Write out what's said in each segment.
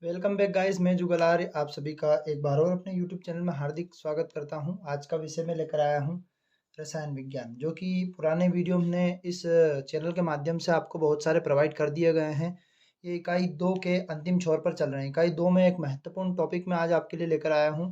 Welcome back guys, मैं जुगलार आप सभी का एक बार और अपने यूट्यूब चैनल में हार्दिक स्वागत करता हूं। आज का विषय मैं लेकर आया हूं रसायन विज्ञान, जो कि पुराने वीडियो हमने इस चैनल के माध्यम से आपको बहुत सारे प्रोवाइड कर दिए गए हैं। ये इकाई 2 के अंतिम छोर पर चल रहे हैं। इकाई 2 में एक महत्वपूर्ण टॉपिक मैं आज आपके लिए लेकर आया हूँ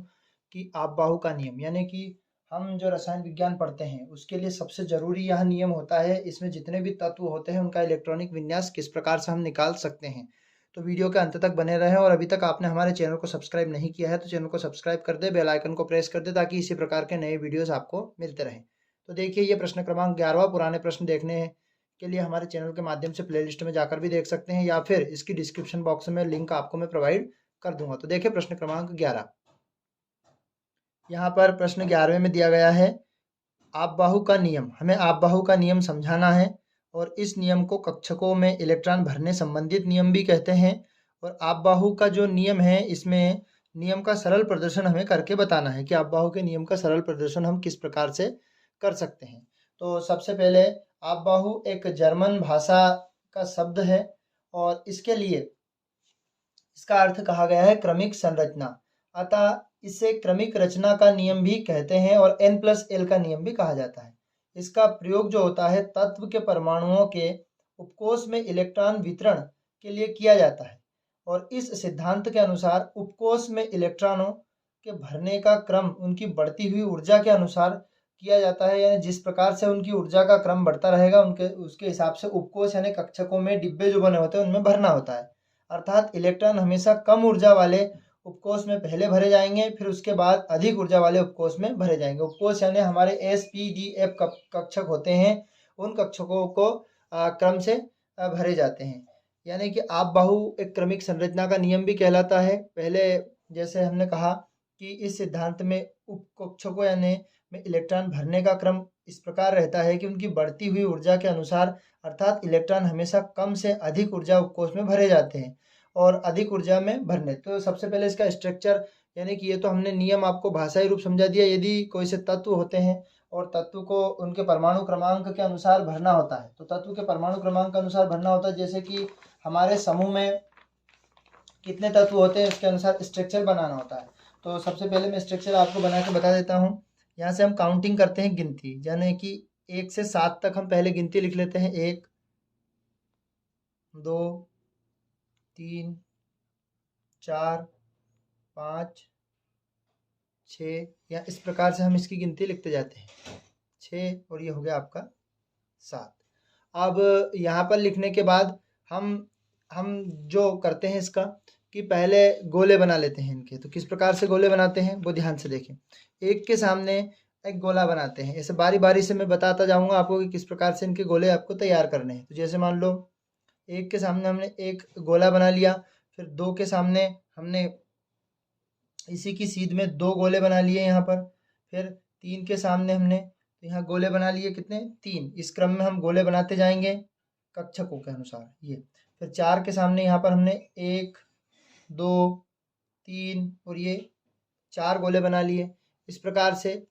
कि आपबाहु का नियम, यानी कि हम जो रसायन विज्ञान पढ़ते हैं उसके लिए सबसे ज़रूरी यह नियम होता है। इसमें जितने भी तत्व होते हैं उनका इलेक्ट्रॉनिक विन्यास किस प्रकार से हम निकाल सकते हैं। तो वीडियो के अंत तक बने रहें, और अभी तक आपने हमारे चैनल को सब्सक्राइब नहीं किया है तो चैनल को सब्सक्राइब कर दे, बेल आइकन को प्रेस कर दे, ताकि इसी प्रकार के नए वीडियोस आपको मिलते रहें। तो देखिए, ये प्रश्न क्रमांक 11वां। पुराने प्रश्न देखने के लिए हमारे चैनल के माध्यम से प्लेलिस्ट में जाकर भी देख सकते हैं, या फिर इसकी डिस्क्रिप्शन बॉक्स में लिंक आपको मैं प्रोवाइड कर दूंगा। तो देखिए प्रश्न क्रमांक 11। यहाँ पर प्रश्न 11वें में दिया गया है आपबाहु का नियम। हमें आपबाहु का नियम समझाना है, और इस नियम को कक्षकों में इलेक्ट्रॉन भरने संबंधित नियम भी कहते हैं। और आपबाहु का जो नियम है, इसमें नियम का सरल प्रदर्शन हमें करके बताना है कि आपबाहु के नियम का सरल प्रदर्शन हम किस प्रकार से कर सकते हैं। तो सबसे पहले, आपबाहु एक जर्मन भाषा का शब्द है, और इसके लिए इसका अर्थ कहा गया है क्रमिक संरचना। अतः इसे क्रमिक रचना का नियम भी कहते हैं, और n+l का नियम भी कहा जाता है। इसका प्रयोग जो होता है तत्व के परमाणुओं के उपकोष में इलेक्ट्रॉन वितरण के लिए किया जाता है। और इस सिद्धांत के अनुसार उपकोष में इलेक्ट्रॉनों के भरने का क्रम उनकी बढ़ती हुई ऊर्जा के अनुसार किया जाता है। यानी जिस प्रकार से उनकी ऊर्जा का क्रम बढ़ता रहेगा, उनके उसके हिसाब से उपकोष यानी कक्षकों में डिब्बे जो बने होते हैं उनमें भरना होता है। अर्थात इलेक्ट्रॉन हमेशा कम ऊर्जा वाले उपकोष में पहले भरे जाएंगे, फिर उसके बाद अधिक ऊर्जा वाले उपकोष में भरे जाएंगे। उपकोष यानी हमारे S, P, D, F कक्षक होते हैं, उन कक्षकों को क्रम से भरे जाते हैं। यानी कि आपबाहु एक क्रमिक संरचना का नियम भी कहलाता है। पहले जैसे हमने कहा कि इस सिद्धांत में उपकक्षकों यानी में इलेक्ट्रॉन भरने का क्रम इस प्रकार रहता है कि उनकी बढ़ती हुई ऊर्जा के अनुसार, अर्थात इलेक्ट्रॉन हमेशा कम से अधिक ऊर्जा उपकोष में भरे जाते हैं, और अधिक ऊर्जा में भरने। तो सबसे पहले इसका स्ट्रक्चर, यानी कि ये तो हमने नियम आपको भाषाई रूप समझा दिया। यदि कोई से तत्व होते हैं और तत्व को उनके परमाणु क्रमांक के अनुसार भरना होता है, तो तत्व के परमाणु क्रमांक के अनुसार भरना होता है। जैसे कि हमारे समूह में कितने तत्व होते हैं उसके अनुसार स्ट्रक्चर बनाना होता है। तो सबसे पहले मैं स्ट्रक्चर आपको बना के बता देता हूँ। यहाँ से हम काउंटिंग करते हैं, गिनती, यानी कि 1 से 7 तक हम पहले गिनती लिख लेते हैं। 1, 2, 3, 4, 5, 6, या इस प्रकार से हम इसकी गिनती लिखते जाते हैं। 6, और ये हो गया आपका 7। अब यहाँ पर लिखने के बाद हम जो करते हैं इसका, कि पहले गोले बना लेते हैं इनके। तो किस प्रकार से गोले बनाते हैं वो ध्यान से देखें। एक के सामने एक गोला बनाते हैं। ऐसे बारी बारी से मैं बताता जाऊंगा आपको कि किस प्रकार से इनके गोले आपको तैयार करने हैं। तो जैसे मान लो, एक के सामने हमने एक गोला बना लिया, फिर 2 के सामने हमने इसी की सीध में 2 गोले बना लिए यहाँ पर, फिर 3 के सामने हमने तो यहाँ गोले बना लिए कितने, 3। इस क्रम में हम गोले बनाते जाएंगे कक्षकों के अनुसार। ये फिर 4 के सामने यहाँ पर हमने 1, 2, 3, और ये 4 गोले बना लिए। इस प्रकार से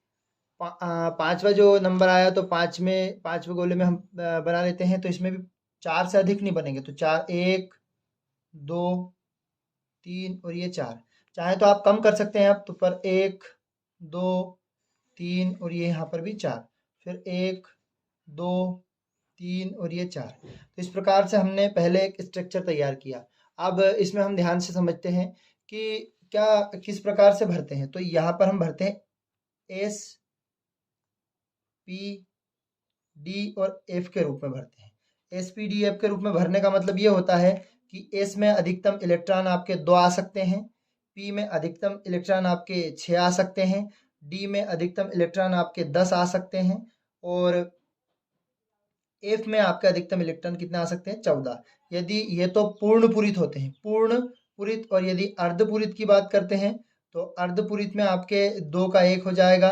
पाँचवा जो नंबर आया, तो पाँचवें गोले में हम बना लेते हैं। तो इसमें भी 4 से अधिक नहीं बनेंगे। तो 4, 1, 2, 3, और ये 4। चाहे तो आप कम कर सकते हैं आप, तो पर 1, 2, 3, और ये यहाँ पर भी 4, फिर 1, 2, 3, और ये 4। तो इस प्रकार से हमने पहले एक स्ट्रक्चर तैयार किया। अब इसमें हम ध्यान से समझते हैं कि क्या किस प्रकार से भरते हैं। तो यहाँ पर हम भरते हैं S, P, D और F के रूप में भरते हैं। S, P, D, F के रूप में भरने का मतलब ये होता है कि S में अधिकतम इलेक्ट्रॉन आपके 2 आ सकते हैं, P में अधिकतम इलेक्ट्रॉन आपके 6 आ सकते हैं, D में अधिकतम इलेक्ट्रॉन आपके 10 आ सकते हैं, और F में आपके अधिकतम इलेक्ट्रॉन कितने आ सकते हैं, 14। यदि ये तो पूर्ण पूरित होते हैं, पूर्ण पूरित। और यदि अर्धपूरित की बात करते हैं, तो अर्धपूरित में आपके 2 का 1 हो जाएगा,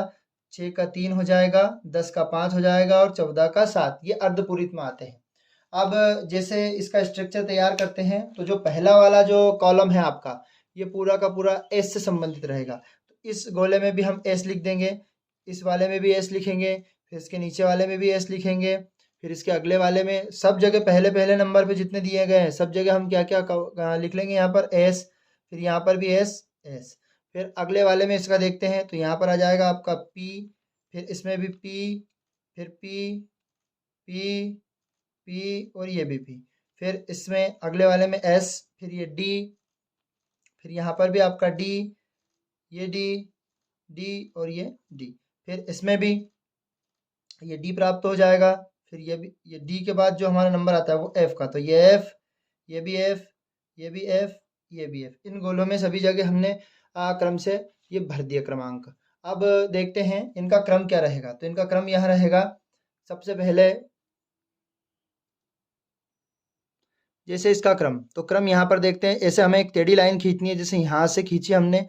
6 का 3 हो जाएगा, 10 का 5 हो जाएगा, और 14 का 7। ये अर्धपूरित में आते हैं। अब जैसे इसका स्ट्रक्चर तैयार करते हैं, तो जो पहला वाला जो कॉलम है आपका, ये पूरा का पूरा S से संबंधित रहेगा। तो इस गोले में भी हम S लिख देंगे, इस वाले में भी S लिखेंगे, फिर इसके नीचे वाले में भी S लिखेंगे, फिर इसके अगले वाले में, सब जगह पहले पहले नंबर पे जितने दिए गए हैं सब जगह हम क्या क्या लिख लेंगे यहाँ पर S। फिर यहाँ पर भी एस एस। फिर अगले वाले में इसका देखते हैं तो यहाँ पर आ जाएगा आपका पी, फिर इसमें भी पी, फिर पी पी पी और ये भी पी। फिर इसमें अगले वाले में एस, फिर ये डी, फिर यहाँ पर भी आपका डी, ये डी, डी और ये डी। फिर इसमें भी ये डी प्राप्त हो जाएगा। फिर ये भी, ये डी के बाद जो हमारा नंबर आता है वो एफ का, तो ये एफ, ये भी एफ, ये भी एफ, ये भी एफ। इन गोलों में सभी जगह हमने क्रम से ये भर दिया क्रमांक। अब देखते हैं इनका क्रम क्या रहेगा। तो इनका क्रम यह रहेगा, सबसे पहले जैसे इसका क्रम, तो क्रम यहाँ पर देखते हैं। ऐसे हमें एक टेढ़ी लाइन खींचनी है, जैसे यहाँ से खींची हमने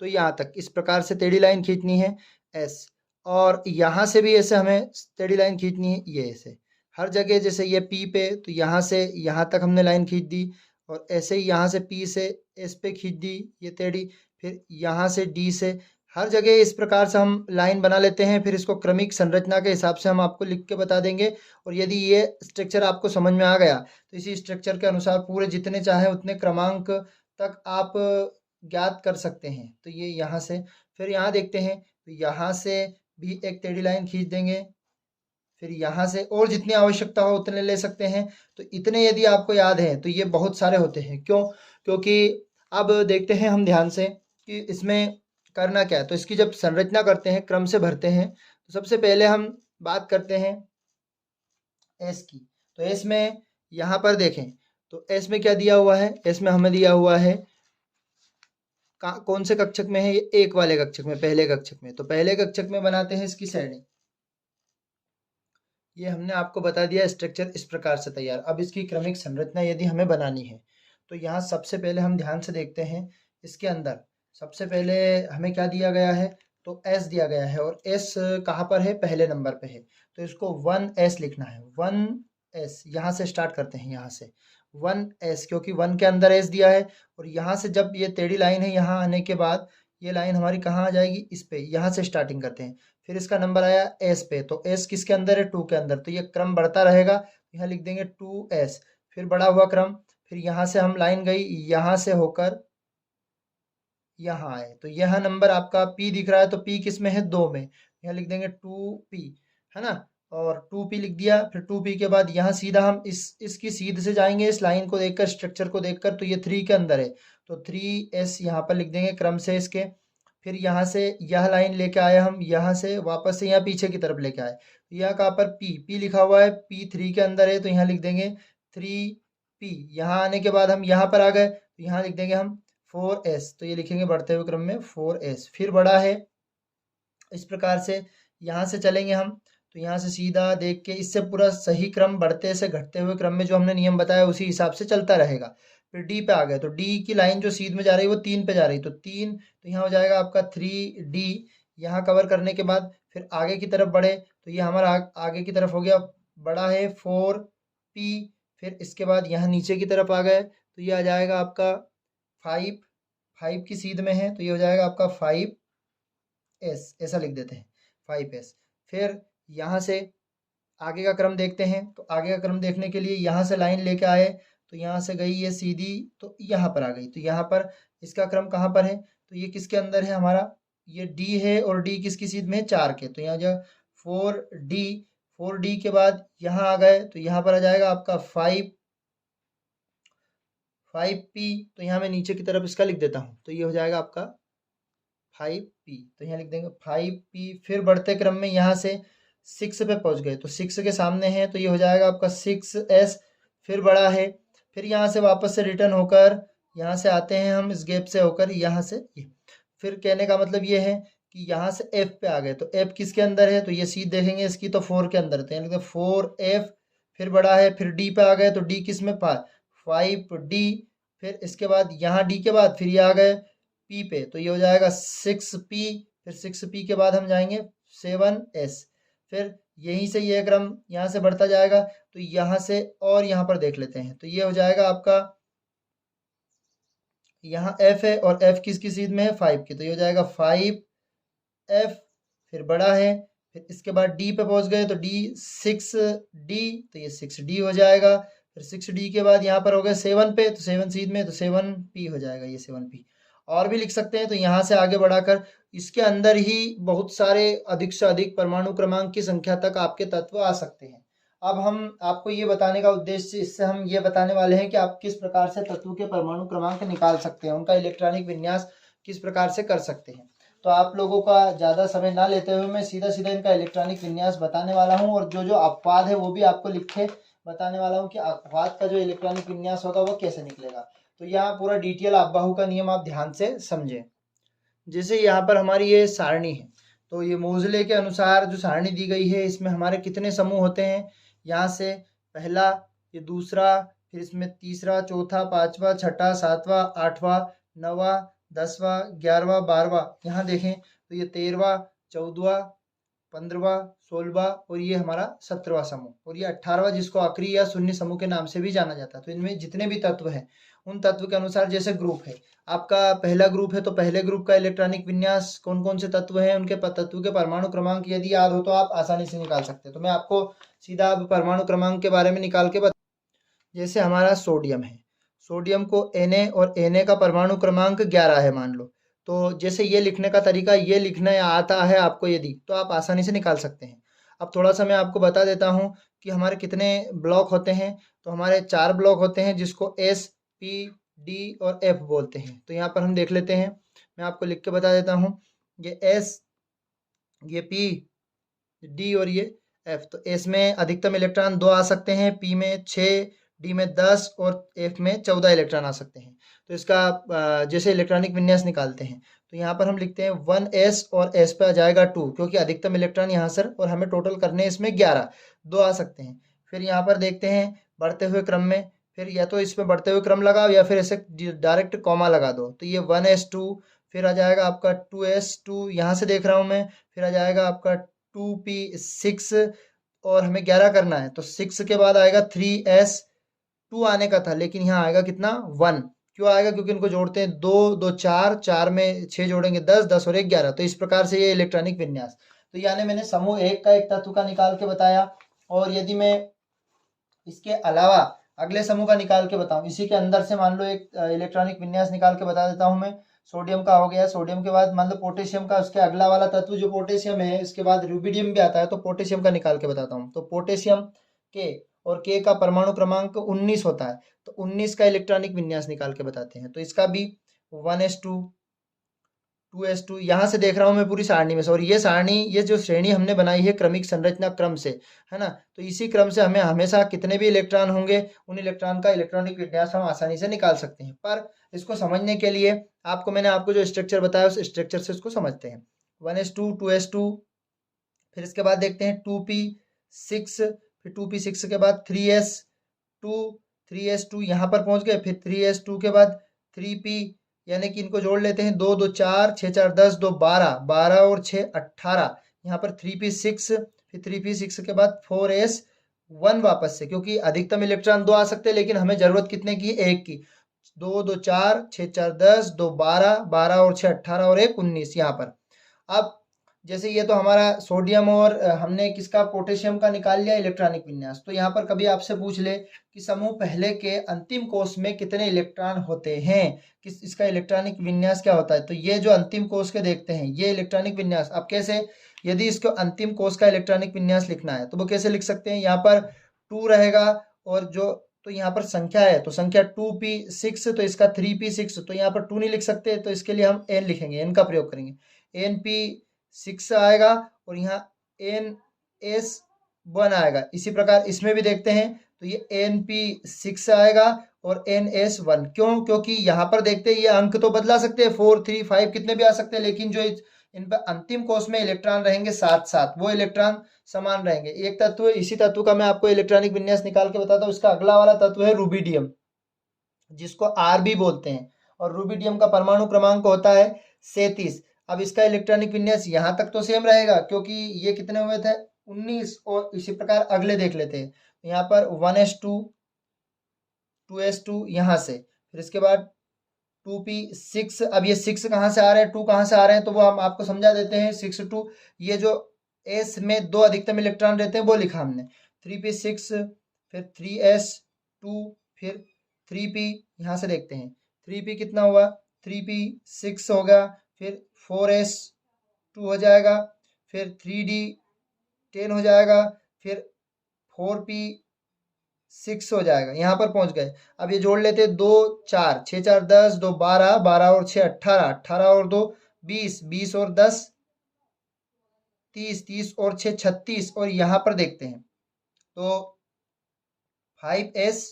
तो यहाँ तक इस प्रकार से टेढ़ी लाइन खींचनी है एस, और यहाँ से भी ऐसे हमें टेढ़ी लाइन खींचनी है ये ऐसे। हर जगह जैसे ये पी पे, तो यहाँ से यहाँ तक हमने लाइन खींच दी, और ऐसे ही यहाँ से पी से एस पे खींच दी ये टेढ़ी, फिर यहाँ से डी से, हर जगह इस प्रकार से हम लाइन बना लेते हैं। फिर इसको क्रमिक संरचना के हिसाब से हम आपको लिख के बता देंगे। और यदि ये स्ट्रक्चर आपको समझ में आ गया तो इसी स्ट्रक्चर के अनुसार पूरे जितने चाहे उतने क्रमांक तक आप ज्ञात कर सकते हैं। तो ये यहाँ से, फिर यहाँ देखते हैं तो यहाँ से भी एक टेढ़ी लाइन खींच देंगे, फिर यहाँ से और जितनी आवश्यकता हो उतने ले सकते हैं। तो इतने यदि आपको याद है तो ये बहुत सारे होते हैं। क्यों? क्योंकि अब देखते हैं हम ध्यान से कि इसमें करना क्या है। तो इसकी जब संरचना करते हैं, क्रम से भरते हैं, तो सबसे पहले हम बात करते हैं एस की। तो एस में यहाँ पर देखें तो एस में क्या दिया हुआ है, एस में हमें दिया हुआ है कौन से कक्षक में है, ये एक वाले कक्षक में, पहले कक्षक में। तो पहले कक्षक में बनाते हैं इसकी श्रेणी। ये हमने आपको बता दिया स्ट्रक्चर इस प्रकार से तैयार। अब इसकी क्रमिक संरचना यदि हमें बनानी है तो यहाँ सबसे पहले हम ध्यान से देखते हैं इसके अंदर सबसे पहले हमें क्या दिया गया है, तो एस दिया गया है, और एस कहाँ पर है, पहले नंबर पे है। तो इसको 1s लिखना है, 1s। यहाँ से स्टार्ट करते हैं, यहाँ से 1s, क्योंकि 1 के अंदर s दिया है। और यहाँ से जब ये टेढ़ी लाइन है, यहाँ आने के बाद ये लाइन हमारी कहाँ आ जाएगी, इस पे, यहाँ से स्टार्टिंग करते हैं। फिर इसका नंबर आया एस पे, तो एस किसके अंदर है, 2 के अंदर। तो ये क्रम बढ़ता रहेगा, यहाँ लिख देंगे 2s। फिर बढ़ा हुआ क्रम, फिर यहाँ से हम लाइन गई, यहाँ से होकर यहाँ आए, तो यह नंबर आपका P दिख रहा है। तो P किस में है, 2 में, यहाँ लिख देंगे 2P, है ना। और 2P लिख दिया। फिर 2P के बाद यहाँ सीधा हम इसकी सीध से जाएंगे, इस लाइन को देखकर, स्ट्रक्चर को देखकर। तो ये 3 के अंदर है, तो 3s यहाँ पर लिख देंगे क्रम से इसके। फिर यहाँ से यह लाइन लेके आए हम, यहाँ से वापस से यहाँ पीछे की तरफ लेके आए, यह कहाँ पर P लिखा हुआ है, P 3 के अंदर है, तो यहाँ लिख देंगे 3P। यहाँ आने के बाद हम यहाँ पर आ गए, तो यहाँ लिख देंगे हम 4s। तो ये लिखेंगे बढ़ते हुए क्रम में 4s। फिर बड़ा है, इस प्रकार से यहाँ से चलेंगे हम, तो यहाँ से सीधा देख के इससे पूरा सही क्रम बढ़ते से घटते हुए क्रम में जो हमने नियम बताया उसी हिसाब से चलता रहेगा। फिर डी पे आ गए, तो डी की लाइन जो सीध में जा रही है वो 3 पे जा रही, तो 3, तो यहाँ हो जाएगा आपका 3D। यहाँ कवर करने के बाद फिर आगे की तरफ बढ़े, तो ये हमारा आगे की तरफ हो गया, बड़ा है 4P। फिर इसके बाद यहाँ नीचे की तरफ आ गए, तो ये आ जाएगा आपका 5 की सीध में है, तो ये हो जाएगा आपका 5s, ऐसा लिख देते हैं 5s। फिर यहाँ से आगे का क्रम देखते हैं, तो आगे का क्रम देखने के लिए यहाँ से लाइन लेके आए, तो यहाँ से गई ये सीधी, तो यहाँ पर आ गई। तो यहाँ पर इसका क्रम कहाँ पर है, तो ये किसके अंदर है हमारा, ये D है, और D किसकी सीध में है, 4 के। तो यहाँ जो 4D के बाद यहाँ आ गए, तो यहाँ पर आ जाएगा आपका 5P। तो यहाँ मैं नीचे की तरफ इसका लिख देता हूँ, तो ये हो जाएगा आपका 5P। तो यहाँ लिख देंगे 5P। फिर बढ़ते क्रम में यहाँ से 6 पे पहुँच गए, तो 6 के सामने है, तो ये हो जाएगा आपका 6s। फिर बड़ा है, फिर यहाँ से वापस से रिटर्न होकर यहाँ से आते हैं हम, इस गैप से होकर यहाँ से ये। फिर कहने का मतलब ये है कि यहाँ से F पे आ गए, तो F किसके अंदर है, तो ये सीध देखेंगे इसकी, तो 4 के अंदर, तो यहाँ लिखते हैं 4F। फिर बड़ा है, फिर D पे आ गए, तो D किस में, 5D। फिर इसके बाद यहाँ D के बाद फिर ये आ गए P पे, तो ये हो जाएगा 6P। फिर 6P के बाद हम जाएंगे 7s। फिर यहीं से ये क्रम यहाँ से बढ़ता जाएगा, तो यहाँ से और यहाँ पर देख लेते हैं, तो ये हो जाएगा आपका, यहाँ F है, और F किसकी सीध में है, 5 की, तो ये हो जाएगा 5F। फिर बड़ा है, फिर इसके बाद D पे पहुँच गए, तो D 6D, तो ये 6D हो जाएगा। फिर 6D के बाद यहाँ पर हो गया 7 पे, तो 7 सीध में, तो 7P हो जाएगा, ये 7P। और भी लिख सकते हैं, तो यहाँ से आगे बढ़ाकर इसके अंदर ही बहुत सारे अधिक से अधिक परमाणु क्रमांक की संख्या तक आपके तत्व आ सकते हैं। अब हम आपको ये बताने का उद्देश्य, इससे हम ये बताने वाले हैं कि आप किस प्रकार से तत्व के परमाणु क्रमांक निकाल सकते हैं, उनका इलेक्ट्रॉनिक विन्यास किस प्रकार से कर सकते हैं। तो आप लोगों का ज़्यादा समय ना लेते हुए मैं सीधा सीधा इनका इलेक्ट्रॉनिक विन्यास बताने वाला हूँ, और जो जो अपवाद है वो भी आपको लिख के बताने वाला हूँ कि अपवाद का जो इलेक्ट्रॉनिक विन्यास होगा वो कैसे निकलेगा। तो यहाँ पूरा डिटेल अपबाहु का नियम आप ध्यान से समझें। जैसे यहाँ पर हमारी ये सारणी है, तो ये मोजले के अनुसार जो सारणी दी गई है, इसमें हमारे कितने समूह होते हैं, यहाँ से पहला, ये दूसरा, फिर इसमें तीसरा, चौथा, पांचवा, छठा, सातवां, आठवां, नौवां, 10वां, 11वां, 12वां, यहाँ देखें तो ये 13वां, 14वां, 15वां, 16वां और ये हमारा 17वां समूह, और ये 18वां जिसको आखिरी या शून्य समूह के नाम से भी जाना जाता है। तो इनमें जितने भी तत्व हैं उन तत्व के अनुसार, जैसे ग्रुप है, आपका पहला ग्रुप है तो पहले ग्रुप का इलेक्ट्रॉनिक विन्यास, कौन कौन से तत्व हैं उनके तत्व के परमाणु क्रमांक यदि याद हो तो आप आसानी से निकाल सकते हैं। तो मैं आपको सीधा अब परमाणु क्रमांक के बारे में निकाल के जैसे हमारा सोडियम है, सोडियम को Na और Na का परमाणु क्रमांक 11 है मान लो। तो जैसे ये लिखने का तरीका, ये लिखना आता है आपको यदि, तो आप आसानी से निकाल सकते हैं। अब थोड़ा सा मैं आपको बता देता हूँ कि हमारे कितने ब्लॉक होते हैं। तो हमारे 4 ब्लॉक होते हैं जिसको S, P, D और F बोलते हैं। तो यहाँ पर हम देख लेते हैं, मैं आपको लिख के बता देता हूँ। ये S, ये P, D और ये F। तो S में अधिकतम इलेक्ट्रॉन 2 आ सकते हैं, P में 6, D में 10 और F में 14 इलेक्ट्रॉन आ सकते हैं। तो इसका जैसे इलेक्ट्रॉनिक विन्यास निकालते हैं, तो यहाँ पर हम लिखते हैं 1s और s पे आ जाएगा 2, क्योंकि अधिकतम इलेक्ट्रॉन यहाँ सर, और हमें टोटल करने इसमें 11, 2 आ सकते हैं। फिर यहाँ पर देखते हैं बढ़ते हुए क्रम में, फिर या तो इसमें बढ़ते हुए क्रम लगाओ या फिर ऐसे डायरेक्ट कॉमा लगा दो। तो ये 1s2, फिर आ जाएगा आपका 2s2, यहाँ से देख रहा हूँ मैं, फिर आ जाएगा आपका 2p6, और हमें 11 करना है तो 6 के बाद आएगा 3s2 आने का था, लेकिन यहाँ आएगा कितना 1। क्यों आएगा? क्योंकि इनको जोड़ते हैं 2 2 4, 4 में 6 जोड़ेंगे 10, 10 और 1 11। तो इस प्रकार से ये इलेक्ट्रॉनिक विन्यास। तो यानी मैंने समूह 1 का एक तत्व का निकाल के बताया, और यदि मैं इसके अलावा अगले समूह का निकाल के बताऊं, इसी के अंदर से मान लो एक इलेक्ट्रॉनिक विन्यास निकाल के बता देता हूं मैं। सोडियम का हो गया, सोडियम के बाद मान लो पोटेशियम का, उसके अगला वाला तत्व जो पोटेशियम है, इसके बाद रूबिडियम भी आता है, तो पोटेशियम का निकाल के बताता हूँ। तो पोटेशियम के और के का परमाणु क्रमांक 19 होता है, तो 19 का इलेक्ट्रॉनिक विन्यास निकाल के बताते हैं। तो इसका भी 1s2, 2s2, यहाँ से देख रहा हूँ मैं पूरी सारणी में से, और ये सारणी, ये जो श्रेणी हमने बनाई है क्रमिक संरचना क्रम से, है ना, तो इसी क्रम से हमें हमेशा कितने भी इलेक्ट्रॉन होंगे उन इलेक्ट्रॉन का इलेक्ट्रॉनिक विन्यास हम आसानी से निकाल सकते हैं। पर इसको समझने के लिए मैंने आपको जो स्ट्रक्चर बताया उस स्ट्रक्चर से इसको समझते हैं। 1s2, 2s2, फिर इसके बाद देखते हैं 2p6, फिर 2p6 के बाद 3s2, 3s2 यहाँ पर पहुंच गए, फिर 3s2 के बाद 3p, यानी कि इनको जोड़ लेते हैं, 2 2 4, 6 4 10, 2 12, 12 और 6 18, यहाँ पर 3p6, फिर 3p6 के बाद 4s1 वापस से, क्योंकि अधिकतम इलेक्ट्रॉन 2 आ सकते हैं, लेकिन हमें जरूरत कितने की? 1 की। 2 2 4, 6 4 10, 2 12, 12 और 6 18 और 1 19 यहाँ पर। अब जैसे ये तो हमारा सोडियम, और हमने किसका? पोटेशियम का निकाल लिया इलेक्ट्रॉनिक विन्यास। तो यहाँ पर कभी आपसे पूछ ले कि समूह पहले के अंतिम कोष में कितने इलेक्ट्रॉन होते हैं, किस इसका इलेक्ट्रॉनिक विन्यास क्या होता है, तो ये जो अंतिम कोष के देखते हैं ये इलेक्ट्रॉनिक विन्यास। अब कैसे? यदि इसको अंतिम कोष का इलेक्ट्रॉनिक विन्यास लिखना है तो वो कैसे लिख सकते हैं? यहाँ पर 2 रहेगा, और जो, तो यहाँ पर संख्या है तो संख्या 2p6, तो इसका 3p6, तो यहाँ पर 2 नहीं लिख सकते, तो इसके लिए हम n लिखेंगे, n का प्रयोग करेंगे, np6 आएगा, और यहाँ ns1 आएगा। इसी प्रकार इसमें भी देखते हैं, तो ये np6 आएगा और ns1। क्यों? क्योंकि यहाँ पर देखते हैं ये अंक तो बदला सकते हैं, 4 3 5 कितने भी आ सकते हैं, लेकिन जो इन पर अंतिम कोष में इलेक्ट्रॉन रहेंगे 7 7, वो इलेक्ट्रॉन समान रहेंगे। एक तत्व, इसी तत्व का मैं आपको इलेक्ट्रॉनिक विन्यास निकाल के बताता हूँ। इसका अगला वाला तत्व है रूबिडियम, जिसको Rb बोलते हैं, और रूबिडियम का परमाणु क्रमांक होता है 37। अब इसका इलेक्ट्रॉनिक विन्यास यहाँ तक तो सेम रहेगा, क्योंकि ये कितने हुए थे? 19। और इसी प्रकार अगले देख लेते हैं, यहाँ पर 1s2, 2s2 यहाँ से, फिर इसके बाद 2p6। अब ये 6 कहाँ से आ रहे हैं, 2 कहाँ से आ रहे हैं, तो वो हम आपको समझा देते हैं। 6 2, ये जो s में 2 अधिकतम इलेक्ट्रॉन रहते हैं वो लिखा हमने, 3p6, फिर 3s2 2, फिर 3p, यहाँ से देखते हैं 3p कितना हुआ, 3p 6 होगा, फिर 4s 2 हो जाएगा, फिर 3d 10 हो जाएगा, फिर 4p 6 हो जाएगा। यहाँ पर पहुंच गए। अब ये जोड़ लेते, 2 4 6 4 10, 2 12, 12 और 6 18, 18 और 2 20, 20 और 10 30, 30 और 6 36, और यहाँ पर देखते हैं तो 5s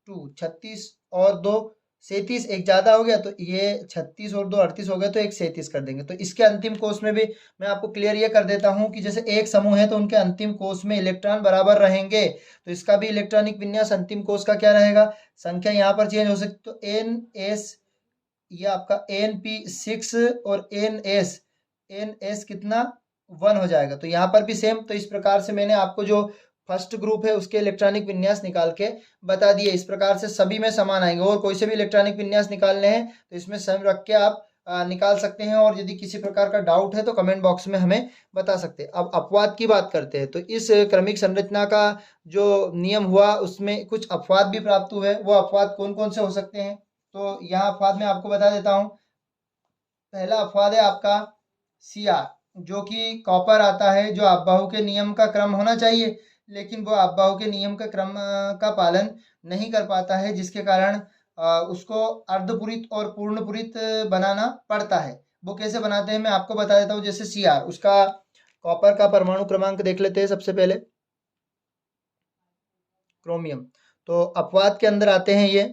2 36 और 2 37, एक ज्यादा हो गया तो ये 36 और 2 38 हो गया, तो एक 37 कर देंगे। तो इसके अंतिम कोष में भी मैं आपको क्लियर ये कर देता हूं कि जैसे एक समूह है तो उनके अंतिम कोष में इलेक्ट्रॉन बराबर रहेंगे, तो इसका भी इलेक्ट्रॉनिक विन्यास अंतिम कोष का क्या रहेगा, संख्या यहाँ पर चेंज हो सकती, तो NS ये आपका NP6 और NS कितना 1 हो जाएगा। तो यहाँ पर भी सेम। तो इस प्रकार से मैंने आपको जो फर्स्ट ग्रुप है उसके इलेक्ट्रॉनिक विन्यास निकाल के बता दिए। इस प्रकार से सभी में समान आएंगे, और कोई से भी इलेक्ट्रॉनिक विन्यास निकालने हैं तो इसमें सेम रख के आप निकाल सकते हैं, और यदि किसी प्रकार का डाउट है तो कमेंट बॉक्स में हमें बता सकते हैं। अब अपवाद की बात करते हैं, तो इस क्रमिक संरचना का जो नियम हुआ उसमें कुछ अपवाद भी प्राप्त हुए। वो अपवाद कौन कौन से हो सकते हैं, तो यहाँ अपवाद मैं आपको बता देता हूँ। पहला अपवाद है आपका Cr, जो कि कॉपर आता है, जो अपबाहु के नियम का क्रम होना चाहिए, लेकिन वो अपबाहु के नियम का क्रम का पालन नहीं कर पाता है, जिसके कारण उसको अर्धपूरित और पूर्णपूरित बनाना पड़ता है। वो कैसे बनाते हैं मैं आपको बता देता हूँ। जैसे Cr, उसका कॉपर का परमाणु क्रमांक देख लेते हैं सबसे पहले, क्रोमियम। तो अपवाद के अंदर आते हैं ये,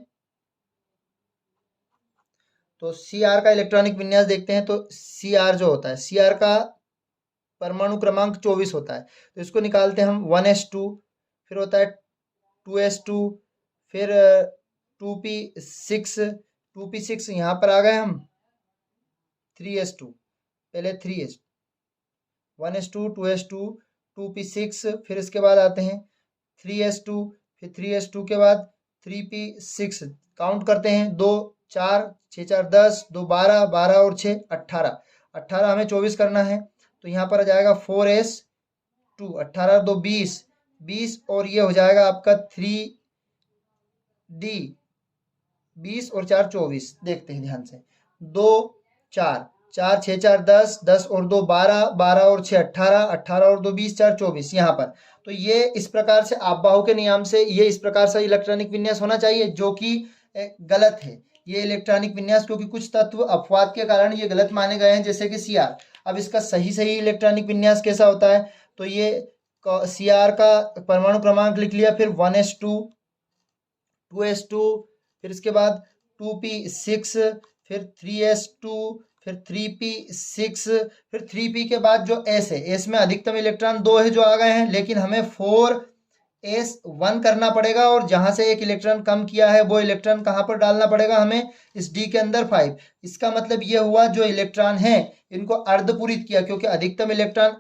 तो Cr का इलेक्ट्रॉनिक विन्यास देखते हैं। तो Cr जो होता है, Cr का परमाणु क्रमांक 24 होता है, तो इसको निकालते हैं हम 1s2, फिर होता है 2s2, फिर 2p6 यहाँ पर आ गए हम 3s2, पहले 3s 1s2 2s2 2p6, फिर इसके बाद आते हैं 3s2, फिर 3s2 के बाद 3p6, काउंट करते हैं 2 4 6 4 10, 2 12, 12 और 6 18, 18 हमें 24 करना है, तो यहाँ पर आ जाएगा 4s2, 18 2 20, 20 और ये हो जाएगा आपका 3d 20 और 4 24। देखते हैं ध्यान से, 2 4 4 6 4 10, 10 और 2 12, 12 और 6 18, 18 और 2 20, 4 24 यहाँ पर। तो ये इस प्रकार से अपबाहु के नियम से ये इस प्रकार से इलेक्ट्रॉनिक विन्यास होना चाहिए, जो कि गलत है ये इलेक्ट्रॉनिक विन्यास, क्योंकि कुछ तत्व अपवाद के कारण ये गलत माने गए हैं, जैसे कि Cr। अब इसका सही इलेक्ट्रॉनिक विन्यास कैसा होता है, तो ये Cr का परमाणु क्रमांक लिख लिया, फिर 1s2 2s2, फिर इसके बाद 2p6, फिर 3s2, फिर 3p6, फिर 3p के बाद जो s है, s में अधिकतम इलेक्ट्रॉन 2 है जो आ गए हैं, लेकिन हमें 4s1 करना पड़ेगा, और जहां से एक इलेक्ट्रॉन कम किया है वो इलेक्ट्रॉन कहां पर डालना पड़ेगा हमें, इस d के अंदर 5। इसका मतलब ये हुआ जो इलेक्ट्रॉन है इनको अर्धपूरित किया, क्योंकि अधिकतम इलेक्ट्रॉन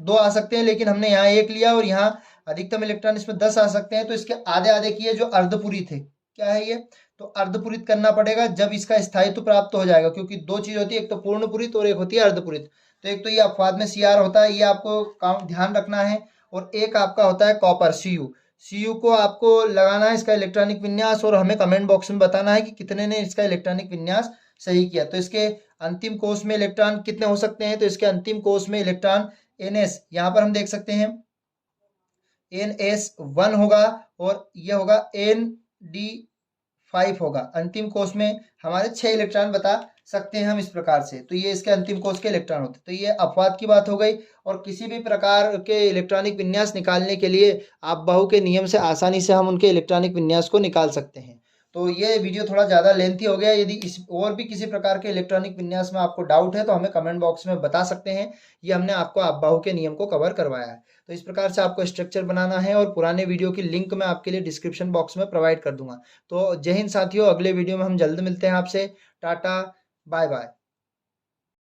2 आ सकते हैं, लेकिन हमने यहाँ 1 लिया, और यहाँ अधिकतम इलेक्ट्रॉन इसमें 10 आ सकते हैं, तो इसके आधे आधे किए जो अर्धपूरित है। क्या है ये, तो अर्धपूरित करना पड़ेगा, जब इसका स्थायित्व प्राप्त हो जाएगा, क्योंकि दो चीज होती है, एक तो पूर्णपूरित और एक होती है अर्धपूरित। तो एक तो ये अपवाद में Cr होता है, ये आपको ध्यान रखना है, और एक आपका होता है कॉपर Cu को आपको लगाना है इसका इलेक्ट्रॉनिक विन्यास, और हमें कमेंट बॉक्स में बताना है कि कितने ने इसका इलेक्ट्रॉनिक विन्यास सही किया। तो इसके अंतिम कोष में इलेक्ट्रॉन कितने हो सकते हैं, तो इसके अंतिम कोष में इलेक्ट्रॉन Ns, यहाँ पर हम देख सकते हैं NS1 होगा, और यह होगा ND5 होगा। अंतिम कोष में हमारे 6 इलेक्ट्रॉन बता सकते हैं हम इस प्रकार से। तो ये इसके अंतिम कोष के इलेक्ट्रॉन होते हैं। तो ये अपवाद की बात हो गई, और किसी भी प्रकार के इलेक्ट्रॉनिक विन्यास निकालने के लिए अपबाहु के नियम से आसानी से हम उनके इलेक्ट्रॉनिक विन्यास को निकाल सकते हैं। तो ये वीडियो थोड़ा ज़्यादा लेंथी हो गया। यदि इस और भी किसी प्रकार के इलेक्ट्रॉनिक विन्यास में आपको डाउट है तो हमें कमेंट बॉक्स में बता सकते हैं। ये हमने आपको अपबाहु के नियम को कवर करवाया है। तो इस प्रकार से आपको स्ट्रक्चर बनाना है, और पुराने वीडियो की लिंक मैं आपके लिए डिस्क्रिप्शन बॉक्स में प्रोवाइड कर दूंगा। तो जय हिंद साथियों, अगले वीडियो में हम जल्द मिलते हैं आपसे। Tata, bye bye.